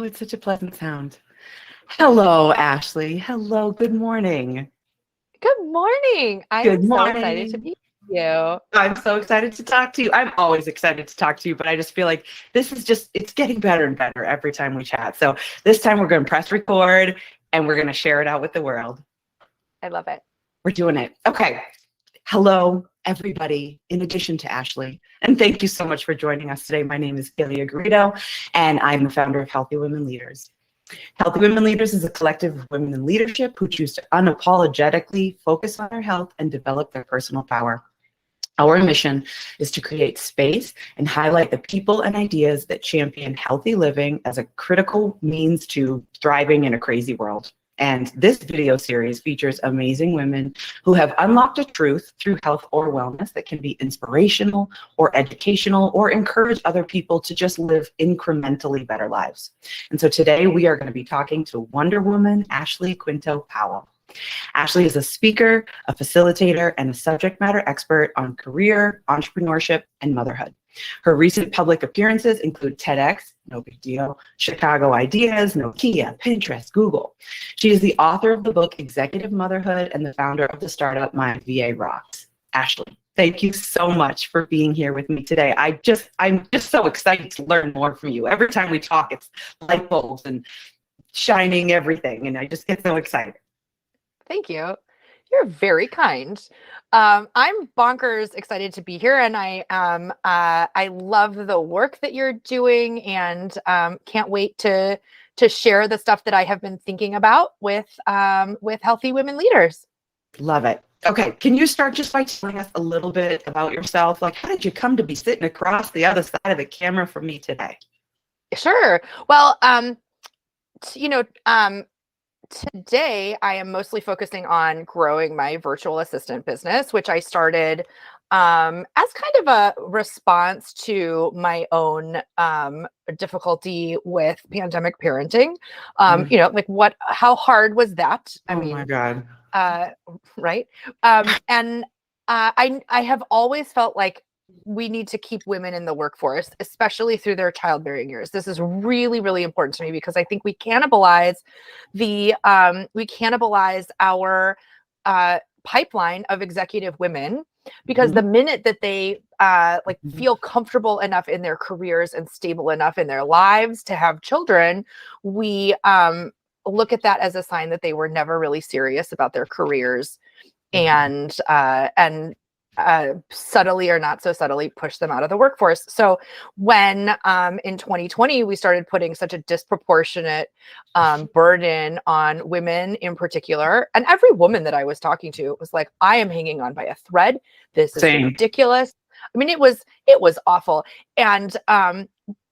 Oh, it's such a pleasant sound. Hello, Ashley. Hello, good morning. Good morning. I am Good so excited to morning. be with you. I'm so excited to talk to you. I'm always excited to talk to you, but I just feel like this is it's getting better and better every time we chat. So this time we're going to press record and we're going to share it out with the world. I love it. We're doing it. Okay. Hello, everybody, in addition to Ashley. And thank you so much for joining us today. My name is Ilya Garrido, and I'm the founder of Healthy Women Leaders. Healthy Women Leaders is a collective of women in leadership who choose to unapologetically focus on their health and develop their personal power. Our mission is to create space and highlight the people and ideas that champion healthy living as a critical means to thriving in a crazy world. And this video series features amazing women who have unlocked a truth through health or wellness that can be inspirational or educational or encourage other people to just live incrementally better lives. And so today we are going to be talking to Wonder Woman Ashley Quinto Powell. Ashley is a speaker, a facilitator, and a subject matter expert on career, entrepreneurship, and motherhood. Her recent public appearances include TEDx, no big deal, Chicago Ideas, Nokia, Pinterest, Google. She is the author of the book Executive Motherhood and the founder of the startup My VA Rocks. Ashley, thank you so much for being here with me today. I'm just so excited to learn more from you. Every time we talk, it's light bulbs and shining everything, and I just get so excited. Thank you. You're very kind. I'm bonkers excited to be here, and I love the work that you're doing, and can't wait to share the stuff that I have been thinking about with Healthy Women Leaders. Love it. Okay, can you start just by telling us a little bit about yourself? Like, how did you come to be sitting across the other side of the camera from me today? Sure. Well, today I am mostly focusing on growing my virtual assistant business, which I started as kind of a response to my own difficulty with pandemic parenting. How hard was that? My God. Right. And I have always felt like we need to keep women in the workforce, especially through their childbearing years. This is really, really important to me because I think we cannibalize our pipeline of executive women, because the minute that they feel comfortable enough in their careers and stable enough in their lives to have children, we look at that as a sign that they were never really serious about their careers, and subtly or not so subtly push them out of the workforce. So when in 2020 we started putting such a disproportionate burden on women in particular, and every woman that I was talking to was like, I am hanging on by a thread. This is ridiculous. I mean, it was awful. And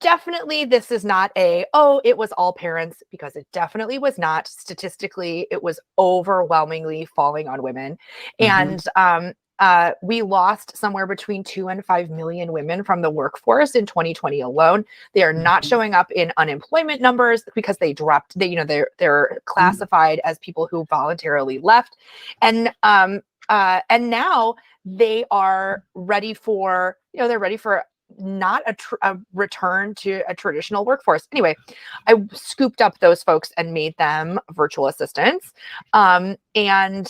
definitely this is not it was all parents, because it definitely was not. Statistically, it was overwhelmingly falling on women. And we lost somewhere between 2 and 5 million women from the workforce in 2020 alone. They are not showing up in unemployment numbers because they dropped. They're classified as people who voluntarily left, and now they are ready for not a return to a traditional workforce. Anyway, I scooped up those folks and made them virtual assistants. And in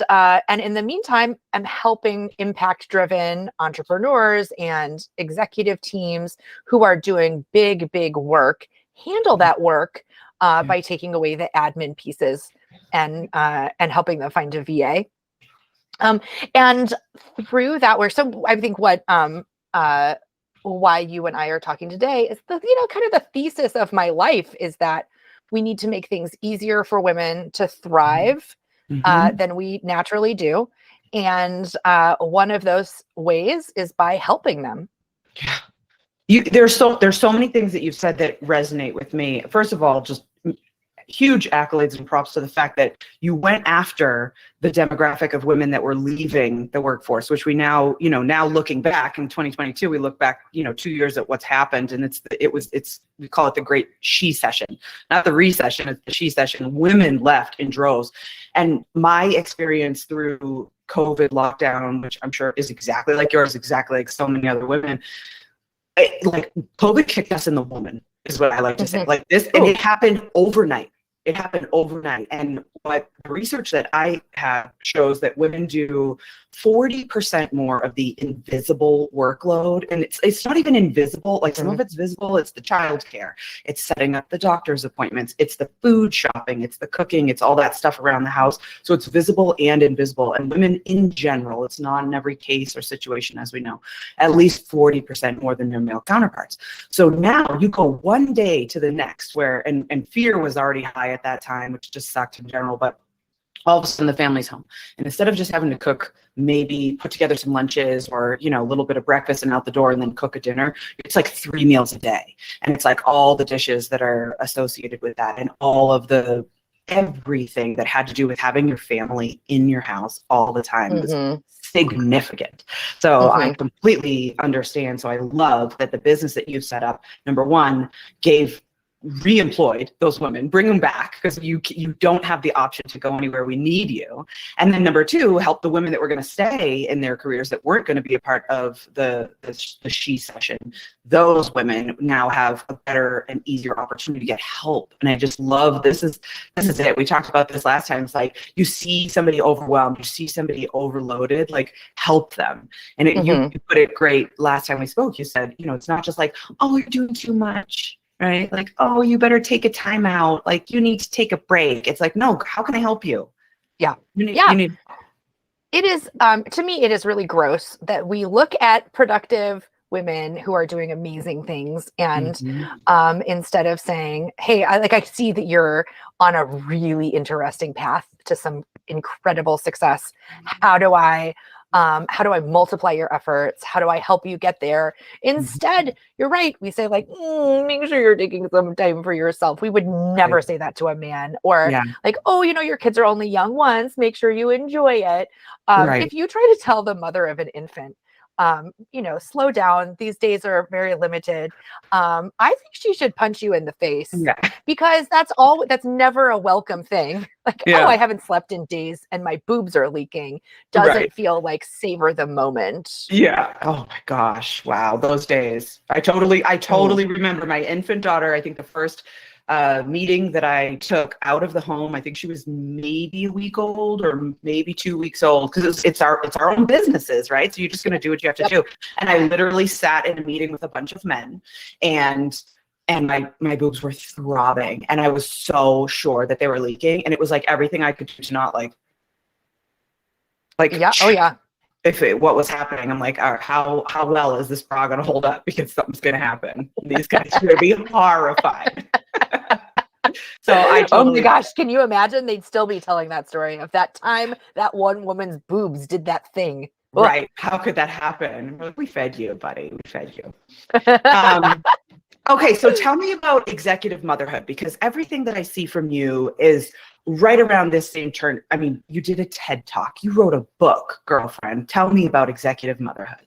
the meantime, I'm helping impact-driven entrepreneurs and executive teams who are doing big, big work handle that work by taking away the admin pieces and helping them find a VA. And through that work, so I think why you and I are talking today is kind of the thesis of my life is that we need to make things easier for women to thrive than we naturally do. And one of those ways is by helping them. There's so many things that you've said that resonate with me. First of all, just huge accolades and props to the fact that you went after the demographic of women that were leaving the workforce, which we now looking back in 2022, we look back, 2 years at what's happened. And we call it the great she session, not the recession, it's the she session. Women left in droves. And my experience through COVID lockdown, which I'm sure is exactly like yours, exactly like so many other women, like COVID kicked us in the woman. is what I like to say. Mhm. Like this, and Ooh. it happened overnight. It happened overnight. And what the research that I have shows that women do 40% more of the invisible workload. And it's not even invisible. Like some of it's visible. It's the childcare. It's setting up the doctor's appointments. It's the food shopping. It's the cooking. It's all that stuff around the house. So it's visible and invisible. And women in general, it's not in every case or situation, as we know, at least 40% more than their male counterparts. So now you go one day to the next where, and fear was already high at that time, which just sucked in general, but all of a sudden the family's home. And instead of just having to cook, maybe put together some lunches or, you know, a little bit of breakfast and out the door and then cook a dinner, it's like 3 meals a day. And it's like all the dishes that are associated with that and all of the everything that had to do with having your family in your house all the time was significant. So I completely understand. So I love that the business that you've set up, number one, re-employed those women, bring them back because you don't have the option to go anywhere. We need you. And then number two, help the women that were going to stay in their careers that weren't going to be a part of the she session. Those women now have a better and easier opportunity to get help. And I just love this is it. We talked about this last time. It's like you see somebody overwhelmed, you see somebody overloaded, like help them. And you put it great last time we spoke. You said, you know, it's not just like, oh, you're doing too much. Right? Like, oh, you better take a time out. Like, you need to take a break. It's like, no, how can I help you? Yeah. You need It is, to me, it is really gross that we look at productive women who are doing amazing things. And instead of saying, hey, I see that you're on a really interesting path to some incredible success. How do I multiply your efforts? How do I help you get there? Instead, you're right. We say like, make sure you're taking some time for yourself. We would never say that to a man or like, oh, you know, your kids are only young once. Make sure you enjoy it. If you try to tell the mother of an infant, you know, slow down. These days are very limited. I think she should punch you in the face because that's never a welcome thing. Like, oh, I haven't slept in days and my boobs are leaking. Doesn't feel like savor the moment. Yeah. Oh my gosh. Wow. Those days. I totally remember my infant daughter. I think the first meeting that I took out of the home, I think she was maybe a week old or maybe 2 weeks old because it's our own businesses, right? So you're just going to do what you have to do. And I literally sat in a meeting with a bunch of men and my boobs were throbbing and I was so sure that they were leaking. And it was like everything I could do to not like, what was happening. I'm like, all right, how well is this bra going to hold up? Because something's going to happen. These guys are going to be horrified. So oh my gosh, can you imagine? They'd still be telling that story of that time that one woman's boobs did that thing. Right. How could that happen? We fed you, buddy. We fed you. Okay, so tell me about executive motherhood, because everything that I see from you is right around this same turn. I mean, you did a TED Talk. You wrote a book, girlfriend. Tell me about executive motherhood.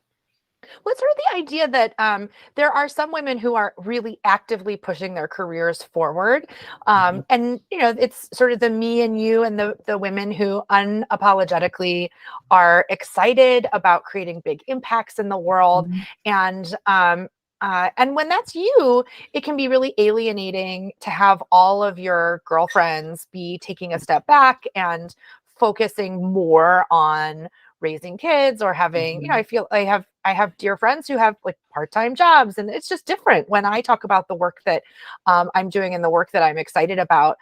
Well, it's sort of the idea that there are some women who are really actively pushing their careers forward. And, you know, it's sort of the me and you and the women who unapologetically are excited about creating big impacts in the world. And when that's you, it can be really alienating to have all of your girlfriends be taking a step back and focusing more on raising kids or having, you know, I feel I have dear friends who have like part-time jobs, and it's just different when I talk about the work that I'm doing and the work that I'm excited about.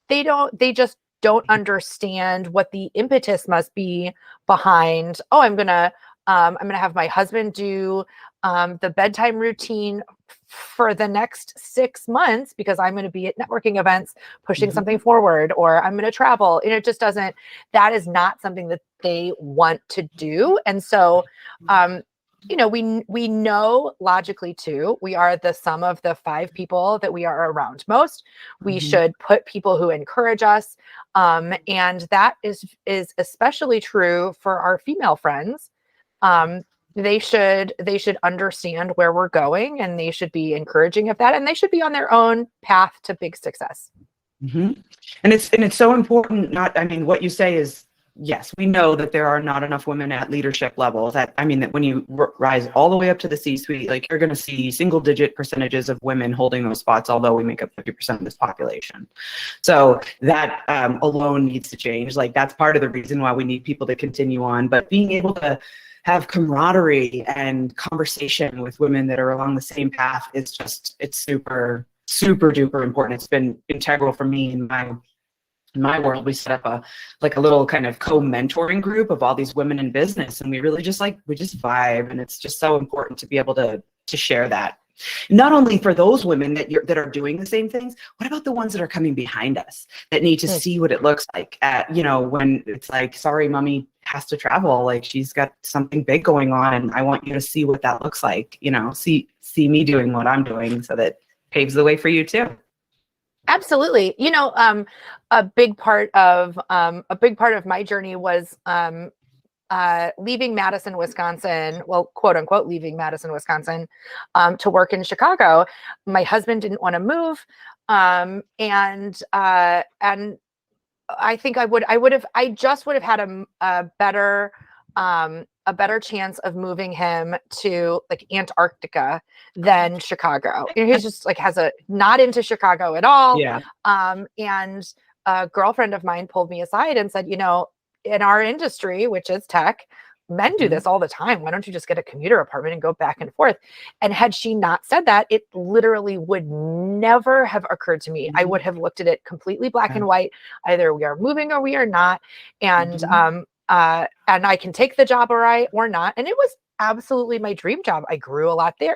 They just don't understand what the impetus must be behind, oh, I'm gonna have my husband do the bedtime routine for the next 6 months because I'm going to be at networking events pushing something forward, or I'm going to travel. And it just doesn't, that is not something that they want to do. And so, you know, we know logically too, we are the sum of the 5 people that we are around most. We should put people who encourage us. And that is especially true for our female friends. They should understand where we're going, and they should be encouraging of that, and they should be on their own path to big success. And it's so important. I mean, what you say is yes, we know that there are not enough women at leadership levels. That when you rise all the way up to the C-suite, like you're going to see single-digit percentages of women holding those spots, although we make up 50% of this population. So that alone needs to change. Like that's part of the reason why we need people to continue on. But being able to have camaraderie and conversation with women that are along the same path is just, it's super, super duper important. It's been integral for me in my world. We set up a little kind of co-mentoring group of all these women in business, and we really just vibe, and it's just so important to be able to share that. Not only for those women that are doing the same things, what about the ones that are coming behind us that need to see what it looks like at, when it's like, sorry, mommy has to travel, like she's got something big going on, and I want you to see what that looks like, see me doing what I'm doing, so that paves the way for you too. Absolutely. A big part of my journey was leaving Madison, Wisconsin, well, quote unquote, leaving Madison, Wisconsin, to work in Chicago. My husband didn't want to move. And I think I just would have had a better chance of moving him to like Antarctica than Chicago. He's just like not into Chicago at all. Yeah. And a girlfriend of mine pulled me aside and said, in our industry, which is tech, men do this all the time. Why don't you just get a commuter apartment and go back and forth? And had she not said that, it literally would never have occurred to me. I would have looked at it completely black and white. Either we are moving or we are not. And I can take the job or not. And it was absolutely my dream job. I grew a lot there.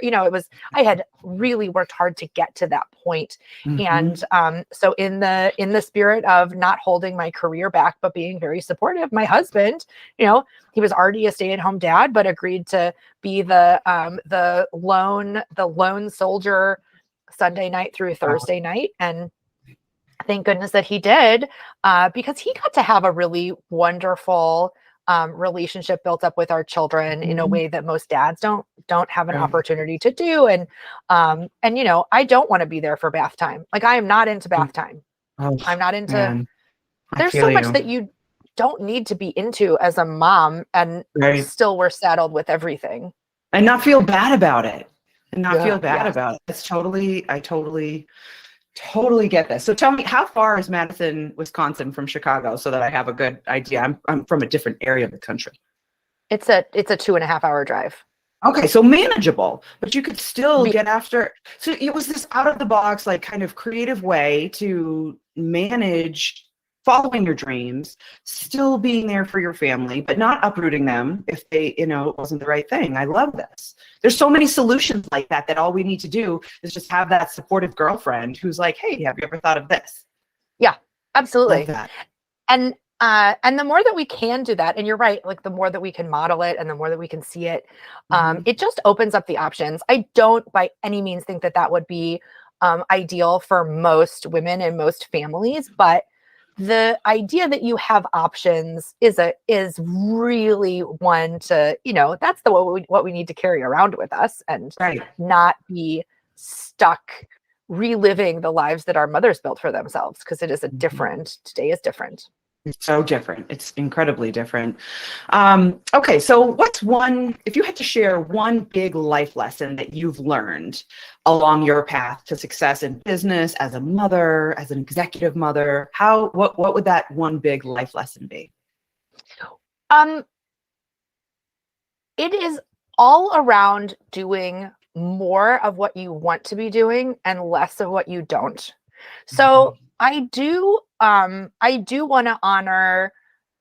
I had really worked hard to get to that point. And so in the spirit of not holding my career back, but being very supportive, my husband, he was already a stay-at-home dad, but agreed to be the lone soldier Sunday night through Thursday night. And thank goodness that he did, because he got to have a really wonderful relationship built up with our children in a way that most dads don't have an opportunity to do. And I don't want to be there for bath time. Like I am not into bath time. I'm not into, there's so much that you don't need to be into as a mom, and still we're saddled with everything. And not feel bad about it. About it. It's I totally get this. So tell me, how far is Madison, Wisconsin from Chicago, so that I have a good idea? I'm from a different area of the country. It's a 2.5 hour drive. Okay, so manageable, but you could still get after. So it was this out of the box, like kind of creative way to manage following your dreams, still being there for your family, but not uprooting them if they, it wasn't the right thing. I love this. There's so many solutions like that all we need to do is just have that supportive girlfriend who's like, hey, have you ever thought of this? Yeah, absolutely. Like that. And the more that we can do that, and you're right, like the more that we can model it and the more that we can see it, it just opens up the options. I don't by any means think that would be ideal for most women and most families, but the idea that you have options is really one to, that's what we need to carry around with us, and not be stuck reliving the lives that our mothers built for themselves, because it is today is different. It's so different. It's incredibly different. Okay, so what's if you had to share one big life lesson that you've learned along your path to success in business, as a mother, as an executive mother, what would that one big life lesson be? It is all around doing more of what you want to be doing and less of what you don't. So I do want to honor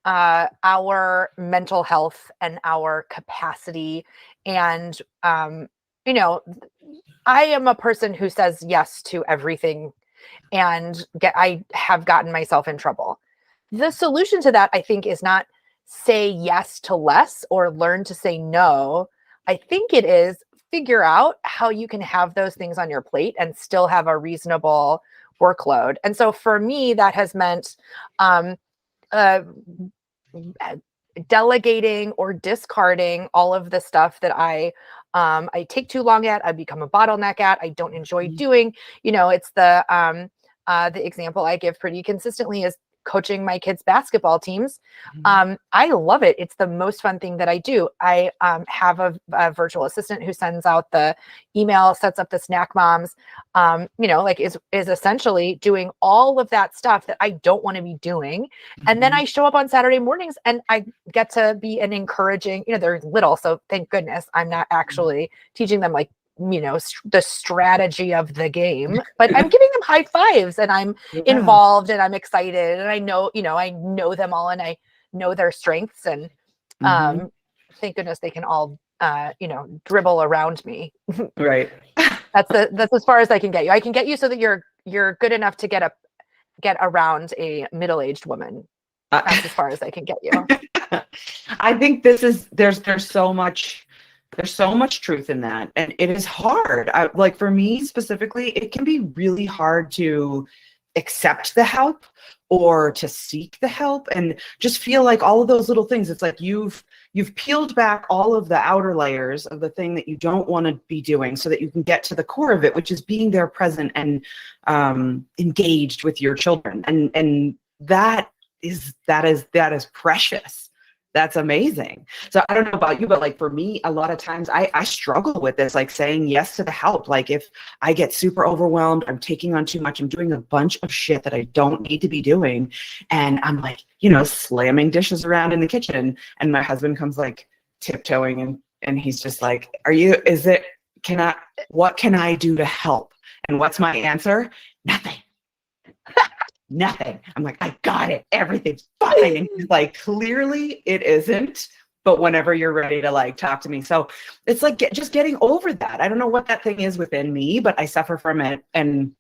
our mental health and our capacity. And, I am a person who says yes to everything, and I have gotten myself in trouble. The solution to that, I think, is not say yes to less or learn to say no. I think it is figure out how you can have those things on your plate and still have a reasonable workload. And so for me, that has meant delegating or discarding all of the stuff that I take too long at, I become a bottleneck at, I don't enjoy doing. It's the example I give pretty consistently is coaching my kids' basketball teams. I love it. It's the most fun thing that I do. I have a virtual assistant who sends out the email, sets up the snack moms, like is essentially doing all of that stuff that I don't want to be doing. And then I show up on Saturday mornings and I get to be an encouraging, they're little, so thank goodness I'm not actually teaching them like, the strategy of the game, but I'm giving them high fives and I'm involved and I'm excited and I know them all and I know their strengths and thank goodness they can all dribble around me. Right. That's as far as I can get you. I can get you so that you're good enough to get around a middle-aged woman. That's as far as I can get you. I think there's so much truth in that, and it is hard. Like for me specifically, it can be really hard to accept the help or to seek the help and just feel like all of those little things. It's like you've peeled back all of the outer layers of the thing that you don't want to be doing so that you can get to the core of it, which is being there present and engaged with your children. And that is precious. That's amazing. So I don't know about you, but like for me, a lot of times I struggle with this, like saying yes to the help. Like if I get super overwhelmed, I'm taking on too much, I'm doing a bunch of shit that I don't need to be doing. And I'm like, slamming dishes around in the kitchen. And my husband comes like tiptoeing and he's just like, what can I do to help? And what's my answer? Nothing. Nothing. I'm like, I got it. Everything's fine. And he's like, clearly it isn't. But whenever you're ready to like talk to me. So it's like just getting over that. I don't know what that thing is within me, but I suffer from it. And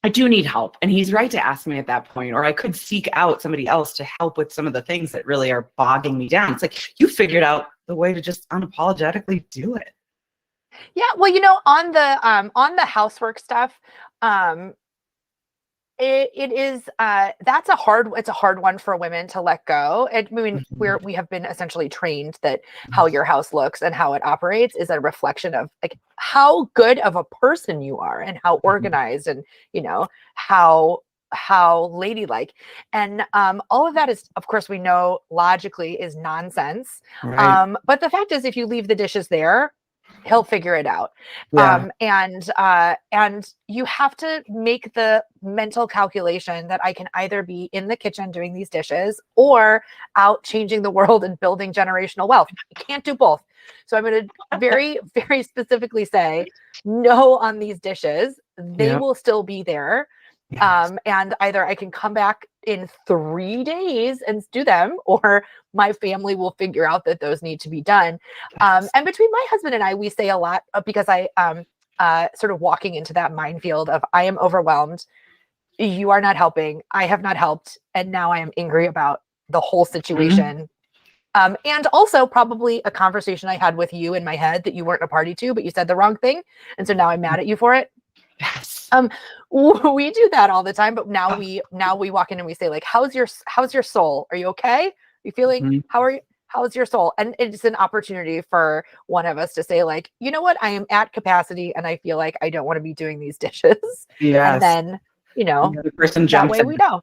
I do need help. And he's right to ask me at that point, or I could seek out somebody else to help with some of the things that really are bogging me down. It's like, you figured out the way to just unapologetically do it. Yeah. Well, on the housework stuff, it is it's a hard one for women to let go. I mean, we have been essentially trained that how your house looks and how it operates is a reflection of like how good of a person you are and how organized and how ladylike, and all of that is, of course, we know logically is nonsense. Right. But the fact is, if you leave the dishes there, he'll figure it out. Yeah. And you have to make the mental calculation that I can either be in the kitchen doing these dishes or out changing the world and building generational wealth. I can't do both. So I'm going to very, very specifically say no on these dishes. They will still be there. Yes. And either I can come back in 3 days and do them, or my family will figure out that those need to be done. Yes. And between my husband and I, we say a lot because I sort of walking into that minefield of I am overwhelmed. You are not helping. I have not helped. And now I am angry about the whole situation. And also probably a conversation I had with you in my head that you weren't a party to, but you said the wrong thing. And so now I'm mad at you for it. Yes. We do that all the time, but now we walk in and we say like, how's your soul? Are you okay? Are you feeling, how's your soul? And it's an opportunity for one of us to say like, you know what? I am at capacity and I feel like I don't want to be doing these dishes. Yes. And then, the other person jumps that way we know.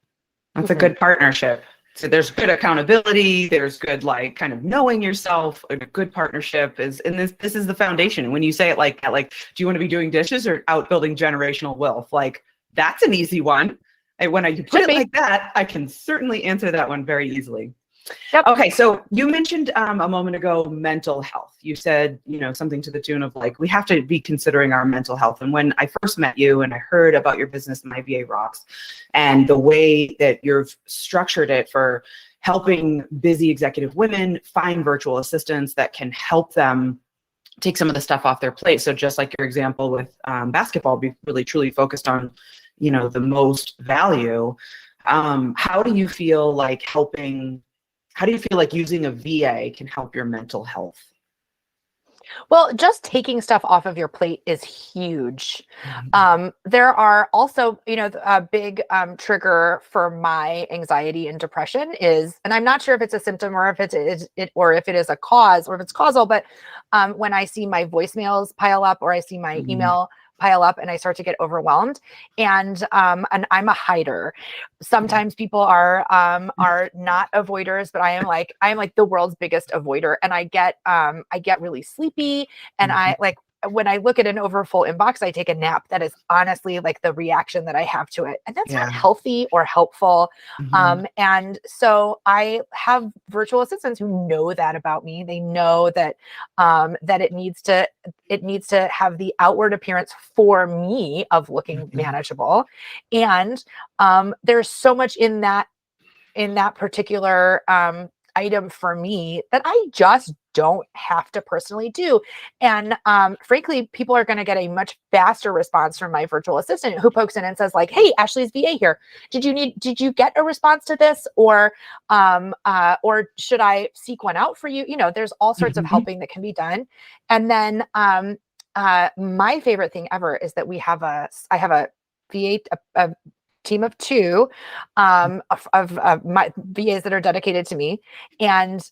That's a good partnership. So there's good accountability. There's good, like, kind of knowing yourself. A good partnership is, and this is the foundation. When you say it like, do you want to be doing dishes or out building generational wealth? Like, that's an easy one. And when I put it like that, I can certainly answer that one very easily. Yep. Okay, so you mentioned a moment ago mental health. You said, something to the tune of like, we have to be considering our mental health. And when I first met you and I heard about your business, My VA Rocks, and the way that you've structured it for helping busy executive women find virtual assistants that can help them take some of the stuff off their plate. So just like your example with basketball, be really truly focused on, the most value. How do you feel like using a VA can help your mental health? Well, just taking stuff off of your plate is huge. There are also, a big trigger for my anxiety and depression is, and I'm not sure if it's a symptom or if it is a cause or if it's causal, but when I see my voicemails pile up or I see my email pile up and I start to get overwhelmed. And I'm a hider. Sometimes people are not avoiders, but I am like the world's biggest avoider. And I get really sleepy, and I like, when I look at an overfull inbox, I take a nap. That is honestly like the reaction that I have to it. And that's not healthy or helpful. And so I have virtual assistants who know that about me. They know that, that it needs to have the outward appearance for me of looking manageable. And there's so much in that particular item for me that I just don't have to personally do. And frankly, people are going to get a much faster response from my virtual assistant who pokes in and says like, "Hey, Ashley's VA here. Did you get a response to this? Or should I seek one out for you?" You know, there's all sorts of helping that can be done. And then my favorite thing ever is that I have a VA, a team of 2 of my VAs that are dedicated to me. And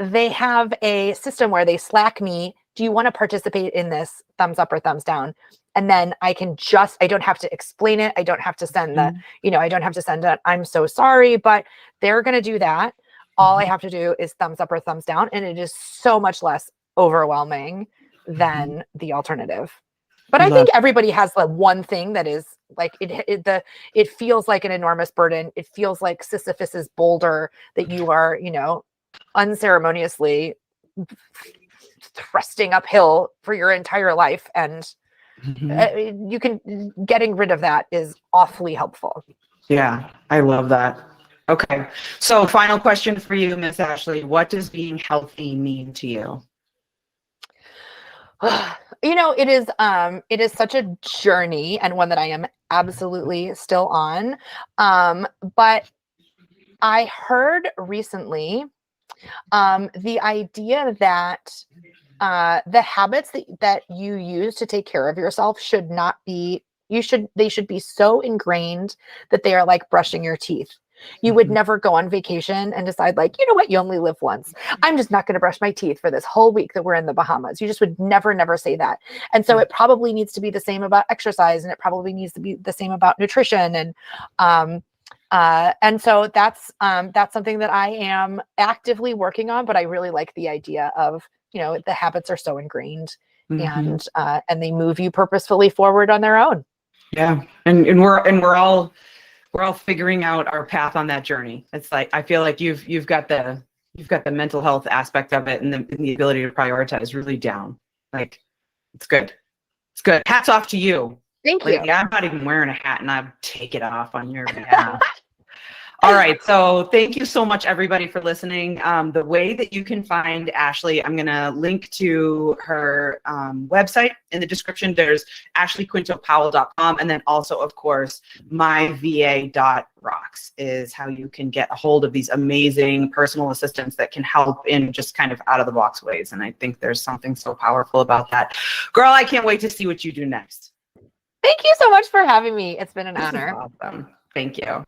they have a system where they Slack me, "Do you want to participate in this? Thumbs up or thumbs down?" And then I don't have to explain it. I don't have to send I don't have to send a, "I'm so sorry," but they're going to do that. All I have to do is thumbs up or thumbs down. And it is so much less overwhelming than the alternative. But I think everybody has the one thing that is like, it feels like an enormous burden. It feels like Sisyphus's boulder that you are, unceremoniously thrusting uphill for your entire life. And getting rid of that is awfully helpful. Yeah, I love that. Okay. So final question for you, Miss Ashley. What does being healthy mean to you? It is such a journey, and one that I am absolutely still on. But I heard recently the idea that the habits that you use to take care of yourself should not be, they should be so ingrained that they are like brushing your teeth. You would never go on vacation and decide like, you know what, you only live once. I'm just not going to brush my teeth for this whole week that we're in the Bahamas. You just would never say that. And so it probably needs to be the same about exercise, and it probably needs to be the same about nutrition. And so that's something that I am actively working on, but I really like the idea of, the habits are so ingrained and they move you purposefully forward on their own. Yeah. And we're all figuring out our path on that journey. It's like, I feel like you've got the mental health aspect of it, and the ability to prioritize really down. Like, it's good. It's good. Hats off to you. Thank you. I'm not even wearing a hat, and I take it off on your behalf. All right. So thank you so much, everybody, for listening. The way that you can find Ashley, I'm going to link to her website in the description. There's ashleyquintopowell.com. And then also, of course, myva.rocks is how you can get a hold of these amazing personal assistants that can help in just kind of out of the box ways. And I think there's something so powerful about that. Girl, I can't wait to see what you do next. Thank you so much for having me. It's been an honor. Awesome. Thank you.